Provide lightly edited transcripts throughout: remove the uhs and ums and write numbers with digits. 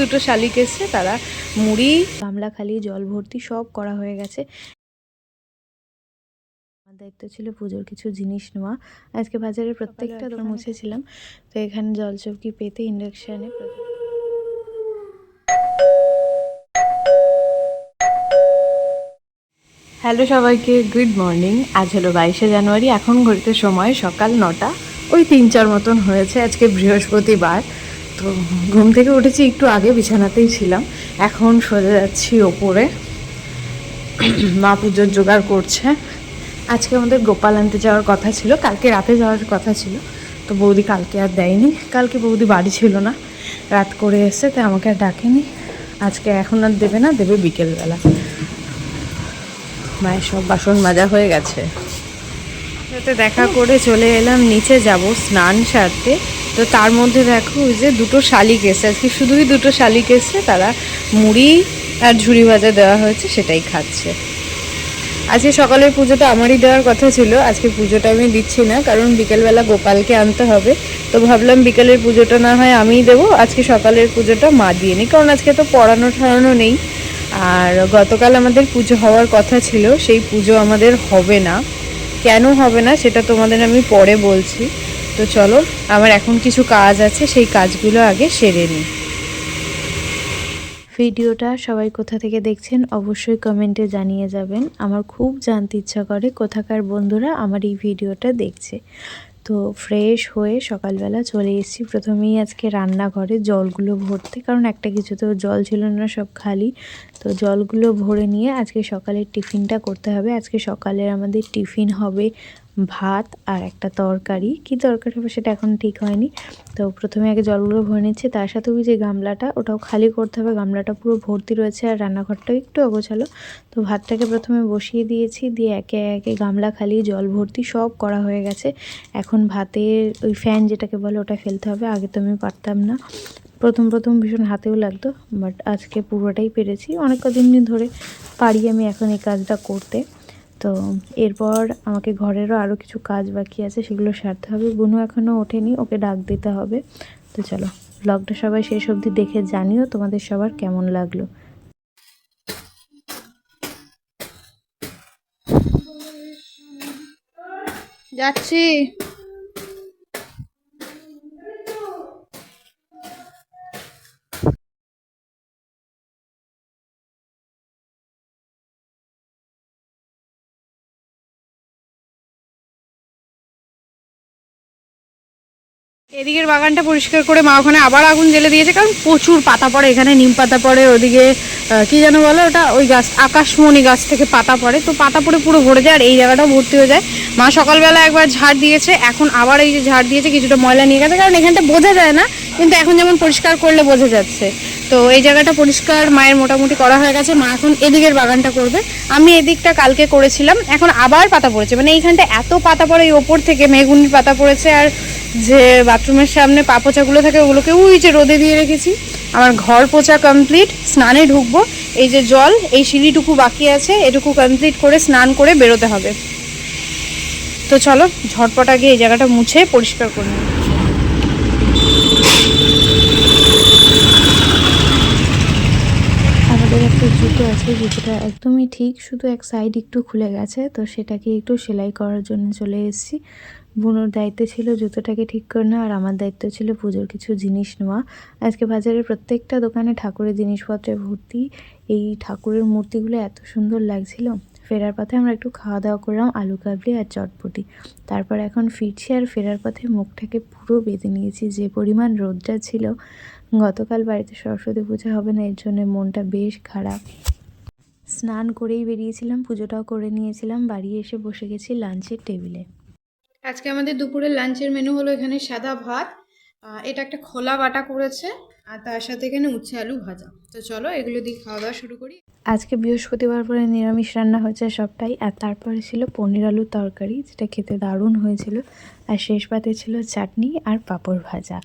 দুটো শালিক এসছে, তারা মুড়ি গামলা খালি জল ভর্তি সব করা হয়ে গেছে। আমার দায়িত্ব ছিল পুজোর কিছু জিনিস নেওয়া। আজকে বাজারের প্রত্যেকটা দোকান মুছেছিলাম, তো এখানে জল চৌকি পেতে ইন্ডাকশানে হ্যালো সবাইকে, গুড মর্নিং। আজ হলো 22শে জানুয়ারি। এখন ঘড়িতে সময় সকাল 9টা, ওই 3-4 মতন হয়েছে। আজকে বৃহস্পতিবার, তো ঘুম থেকে উঠেছি একটু আগে, বিছানাতেই ছিলাম। এখন সোজা যাচ্ছি ওপরে, মা পুজোর জোগাড় করছে। আজকে আমাদের গোপাল আনতে যাওয়ার কথা ছিল, কালকে রাতে যাওয়ার কথা ছিল, তো বৌদি কালকে আর দেয়নি। কালকে বৌদি বাড়ি ছিল না, রাত করে এসে, তাই আমাকে আর ডাকেনি। আজকে এখন আর দেবে না, দেবে বিকেলবেলা। মায়ের সব বাসন মাজা হয়ে গেছে, সাথে দেখা করে চলে এলাম নিচে, যাব স্নান সারতে। তো তার মধ্যে দেখো ওই যে দুটো শালিক এসে, আজকে শুধুই দুটো শালিক এসে, তারা মুড়ি আর ঝুড়ি ভাজা দেওয়া হয়েছে, সেটাই খাচ্ছে। আজকে সকালের পুজোটা আমারই দেওয়ার কথা ছিল, আজকে পুজোটা আমি দিচ্ছি না, কারণ বিকেলবেলা গোপালকে আনতে হবে। তো ভাবলাম বিকেলের পুজোটা না হয় আমিই দেবো, আজকে সকালের পুজোটা মা দিয়ে নি, কারণ আজকে তো পড়ানো ঠাড়ানো নেই। আর গতকাল আমাদের পুজো হওয়ার কথা ছিল, সেই পুজো আমাদের হবে না। কেন হবে না সেটা তোমাদের আমি পরে বলছি। তো চলো, আমার এখন কিছু কাজ আছে, সেই কাজগুলো আগে সেরে নিই। ভিডিওটা সবাই কোথা থেকে দেখছেন অবশ্যই কমেন্টে জানিয়ে যাবেন। আমার খুব জানতে ইচ্ছা করে কোথাকার বন্ধুরা আমার এই ভিডিওটা দেখছে। তো ফ্রেশ হয়ে সকালবেলা চলে এসেছি প্রথমেই আজকে রান্নাঘরে জলগুলো ভরতে, কারণ একটা কিছুতেও জল ছিল না, সব খালি। তো জলগুলো ভরে নিয়ে আজকে সকালের টিফিনটা করতে হবে। আজকে সকালের আমাদের টিফিন হবে ভাত আর একটা তরকারি। কি তরকারি হবে সেটা এখন ঠিক হয়নি। তো প্রথমে আগে জলগুলো ভরে নিচ্ছে, তার সাথে ওই যে গামলাটা, ওটাও খালি করতে হবে। গামলাটা পুরো ভর্তি রয়েছে, আর রান্নাঘরটাও একটু অগোছালো। তো ভাতটাকে প্রথমে বসিয়ে দিয়েছি, দিয়ে একে একে গামলা খালি জল ভর্তি সব করা হয়ে গেছে। এখন ভাতের ওই ফ্যান যেটাকে বলে ওটা ফেলতে হবে। আগে তো আমি পারতাম না, প্রথম প্রথম ভীষণ হাতেও লাগতো, বাট আজকে পুরোটাই পেরেছি। অনেক কদিন ধরে পারি আমি এখন এই কাজটা করতে। তো এরপর আমাকে ঘরেরও আরও কিছু কাজ বাকি আছে, সেগুলো সারতে হবে। বুনু এখনও ওঠেনি, ওকে ডাক দিতে হবে। তো চলো, ব্লগটা সবাই শেষ অবধি দেখে জানিও তোমাদের সবার কেমন লাগলো। যাচ্ছি। এদিকের বাগানটা পরিষ্কার করে মা ওখানে আবার আগুন জ্বেলে দিয়েছে, কারণ প্রচুর পাতা পড়ে এখানে, নিম পাতা পড়ে, ওদিকে কি যেন বলো ওটা, ওই গাছ আকাশমণি গাছ থেকে পাতা পড়ে, তো পাতা পড়ে পুরো ভরে যায়, আর এই জায়গাটাও ভর্তি হয়ে যায়। মা সকালবেলা একবার ঝাড় দিয়েছে, এখন আবার এই যে ঝাড় দিয়েছে, কিছুটা ময়লা নিয়ে গেছে, কারণ এখানটা বোঝা যায় না, কিন্তু এখন যেমন পরিষ্কার করলে বোঝা যাচ্ছে। তো এই জায়গাটা পরিষ্কার মায়ের মোটামুটি করা হয়ে গেছে। মা এখন এদিকের বাগানটা করবে। আমি এদিকটা কালকে করেছিলাম, এখন আবার পাতা পড়েছে, মানে এইখানটা এত পাতা পড়ে, এই ওপর থেকে মেগুনির পাতা পড়েছে, আর যে বাথরুমের সামনে পা পোছাগুলো থাকে ওগুলোকে ওই যে রোদে দিয়ে রেখেছি। আমার ঘর পোছা কমপ্লিট, স্নানে ঢুকবো। এই যে জল, এই সিঁড়িটুকু বাকি আছে, এটুকু কমপ্লিট করে স্নান করে বেরোতে হবে। তো চলো ঝটপট আগে এই জায়গাটা মুছে পরিষ্কার করে নিই। আমাদের একটা জুতো আছে, জুতোটা একদমই ঠিক, শুধু এক সাইড একটু খুলে গেছে, তো সেটাকে একটু সেলাই করার জন্য চলে এসেছি। বুনোর দায়িত্ব ছিল জুতোটাকে ঠিক করে নেওয়া, আর আমার দায়িত্ব ছিল পুজোর কিছু জিনিস নেওয়া। আজকে বাজারের প্রত্যেকটা দোকানে ঠাকুরের জিনিসপত্রে ভর্তি। এই ঠাকুরের মূর্তিগুলো এত সুন্দর লাগছিল। ফেরার পথে আমরা একটু খাওয়া দাওয়া করলাম, আলু কাবলি আর চটপটি। তারপর এখন ফিরছি, আর ফেরার পথে মুখটাকে পুরো বেঁধে নিয়েছি, যে পরিমাণ রোদটা ছিল। গতকাল বাড়িতে সরস্বতী পুজো হবে না, এর জন্য মনটা বেশ খারাপ। স্নান করেই বেরিয়েছিলাম, পুজোটাও করে নিয়েছিলাম, বাড়ি এসে বসে গেছি লাঞ্চের টেবিলে। আজকে আমাদের দুপুরের লাঞ্চের মেনু হলো এখানে সাদা ভাত, এটা একটা খোলা বাটা করেছে, আর তার সাথে এখানে উচ্ছে আলু ভাজা। তো চলো এগুলো দিয়ে খাওয়া দাওয়া শুরু করি। আজকে বৃহস্পতিবার পরে নিরামিষ রান্না হয়েছে সবটাই, আর তারপরে ছিল পনির আলুর তরকারি, যেটা খেতে দারুণ হয়েছিল। আর শেষ পাতে ছিল চাটনি আর পাঁপড় ভাজা।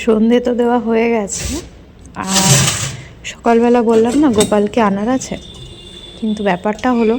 সন্ধে তো দেওয়া হয়ে গেছে, আর সকালবেলা বললাম না গোপালকে আনার আছে, কিন্তু ব্যাপারটা হলো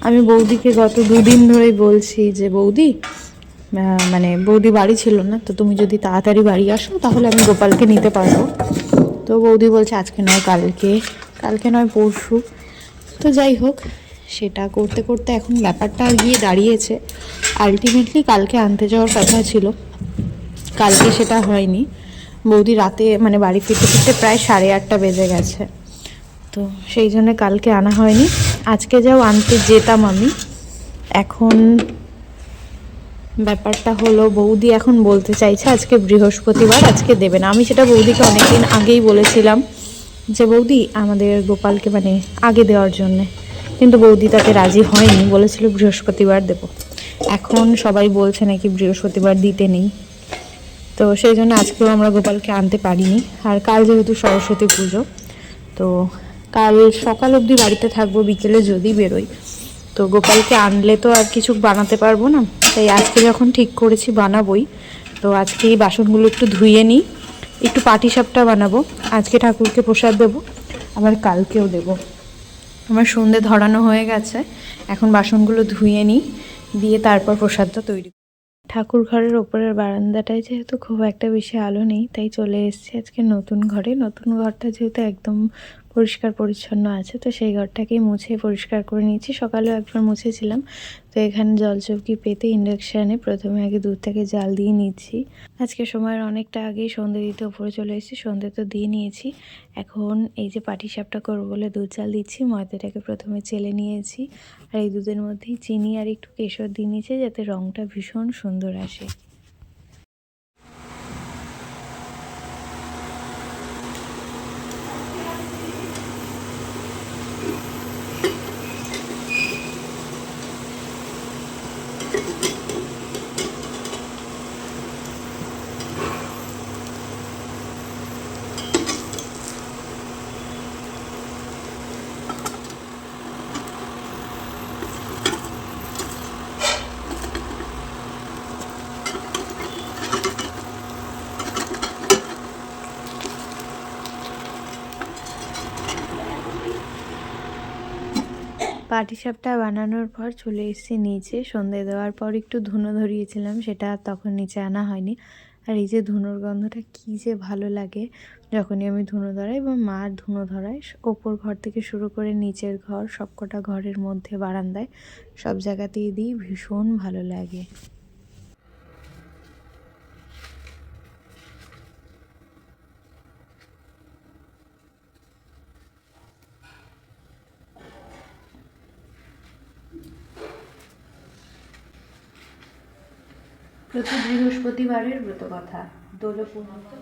আমি বৌদিকে গত 2 দিন ধরেই বলছি যে বৌদি, মানে বৌদি বাড়ি ছিল না, তো তুমি যদি তাড়াতাড়ি বাড়ি আসো তাহলে আমি গোপালকে নিতে পারবো। তো বৌদি বলছে আজকে নয় কালকে, কালকে নয় পরশু। তো যাই হোক, সেটা করতে করতে এখন ব্যাপারটা গিয়ে দাঁড়িয়েছে আলটিমেটলি কালকে আনতে যাওয়ার কথা ছিল, কালকে সেটা হয়নি। বৌদি রাতে মানে বাড়ি ফিরতে ফিরতে প্রায় 8:30 বেজে গেছে, তো সেই জন্য কালকে আনা হয়নি। আজকে যাও আনতে যেতাম আমি। এখন ব্যাপারটা হলো বৌদি এখন বলতে চাইছে আজকে বৃহস্পতিবার, আজকে দেবে না। আমি সেটা বৌদিকে অনেকদিন আগেই বলেছিলাম যে বৌদি আমাদের গোপালকে মানে আগে দেওয়ার জন্যে, কিন্তু বৌদি তাতে রাজি হয়নি, বলেছিল বৃহস্পতিবার দেব। এখন সবাই বলছে নাকি বৃহস্পতিবার দিতে নেই, তো সেই জন্য আজকেও আমরা গোপালকে আনতে পারিনি। আর কাল যেহেতু সরস্বতী পুজো, তো কাল সকাল অবধি বাড়িতে থাকবো, বিকেলে যদি বেরোই। তো গোপালকে আনলে তো আর কিছু বানাতে পারবো না, তাই আজকে যখন ঠিক করেছি বানাবোই। তো আজকে এই বাসনগুলো একটু ধুয়ে নিই, একটু পাটিসাপটা বানাবো, আজকে ঠাকুরকে প্রসাদ দেবো, আবার কালকেও দেবো। আমার সন্ধে ধরানো হয়ে গেছে, এখন বাসনগুলো ধুয়ে নিই, দিয়ে তারপর প্রসাদটা তৈরি। ঠাকুর ঘরের ওপরের বারান্দাটায় যেহেতু খুব একটা বেশি আলো নেই, তাই চলে এসেছি আজকে নতুন ঘরে। নতুন ঘরটা যেহেতু একদম পরিষ্কার পরিচ্ছন্ন আছে, তো সেই ঘরটাকেই মুছে পরিষ্কার করে নিয়েছি। সকালেও একবার মুছেছিলাম। তো এখানে জলচৌকি পেতে ইন্ডাকশানে প্রথমে আগে দুধটাকে জাল দিয়ে নিচ্ছি। আজকে সময়ের অনেকটা আগেই সন্ধে দিতে ওপরে চলে এসেছি, সন্ধে তো দিয়ে নিয়েছি। এখন এই যে পাটিসাপটা করবো বলে দুধ জাল দিচ্ছি। ময়দাটাকে প্রথমে চেলে নিয়েছি, আর এই দুধের মধ্যেই চিনি আর একটু কেশর দিয়ে নিয়েছি যাতে রঙটা ভীষণ সুন্দর আসে। পাটিসাপটা বানানোর পর চলে এসেছি নিচে। সন্ধে দেওয়ার পর একটু ধুনো ধরিয়েছিলাম, সেটা তখন নিচে আনা হয়নি। আর এই যে ধুনোর গন্ধটা কী যে ভালো লাগে যখনই আমি ধুনো ধরাই এবং মা ধুনো ধরায়, ওপর ঘর থেকে শুরু করে নিচের ঘর সবকটা ঘরের মধ্যে বারান্দায় সব জায়গাতেই দিই, ভীষণ ভালো লাগে। প্রতি বৃহস্পতিবারের ব্রত কথা দোল পূর্ণিমা।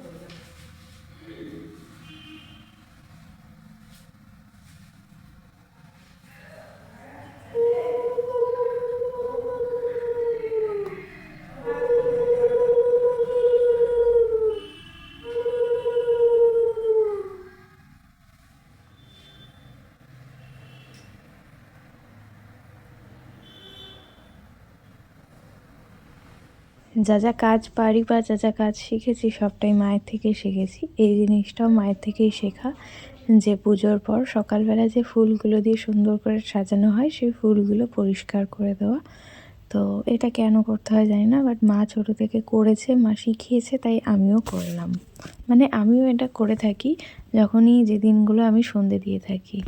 যা যা কাজ পারি বা যা যা কাজ শিখেছি সবটাই মায়ের থেকে শিখেছি। এই জিনিসটাও মায়ের থেকেই শেখা, যে পুজোর পর সকালবেলা যে ফুলগুলো দিয়ে সুন্দর করে সাজানো হয় সেই ফুলগুলো পরিষ্কার করে দেওয়া। তো এটা কেন করতে হয় জানি না, বাট মা ছোটো থেকে করেছে, মা শিখিয়েছে, তাই আমিও করলাম। মানে আমিও এটা করে থাকি যখনই যে দিনগুলো আমি সন্ধে দিয়ে থাকি।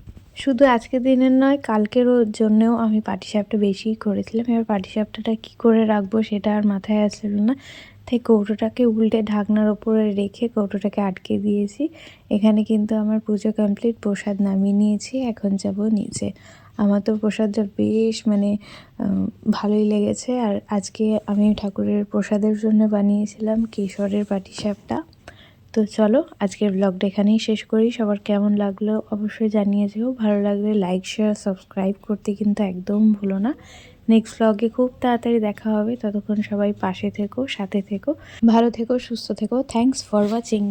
শুধু আজকের দিনের নয়, কালকেরও জন্যেও আমি পাটিসাপটা বেশিই করেছিলাম। এবার পাটিসাপটাটা কী করে রাখবো সেটা আর মাথায় আসছিল না, তাই কৌটোটাকে উল্টে ঢাকনার ওপরে রেখে কৌটোটাকে আটকে দিয়েছি। এখানে কিন্তু আমার পুজো কমপ্লিট, প্রসাদ নামিয়ে নিয়েছি, এখন যাব নিচে। আমার তো প্রসাদটা বেশ মানে ভালোই লেগেছে। আর আজকে আমি ঠাকুরের প্রসাদের জন্য বানিয়েছিলাম কেশরের পাটিসাপটা। তো চলো আজকের ব্লগটা এখানেই শেষ করি। সবার কেমন লাগলো অবশ্যই জানিয়ে যেও। ভালো লাগলে লাইক শেয়ার সাবস্ক্রাইব করতে কিন্তু একদম ভুলো না। নেক্সট ব্লগে খুব তাড়াতাড়ি দেখা হবে, ততক্ষণ সবাই পাশে থেকো, সাথে থেকো, ভালো থেকো, সুস্থ থেকো। Thanks for watching.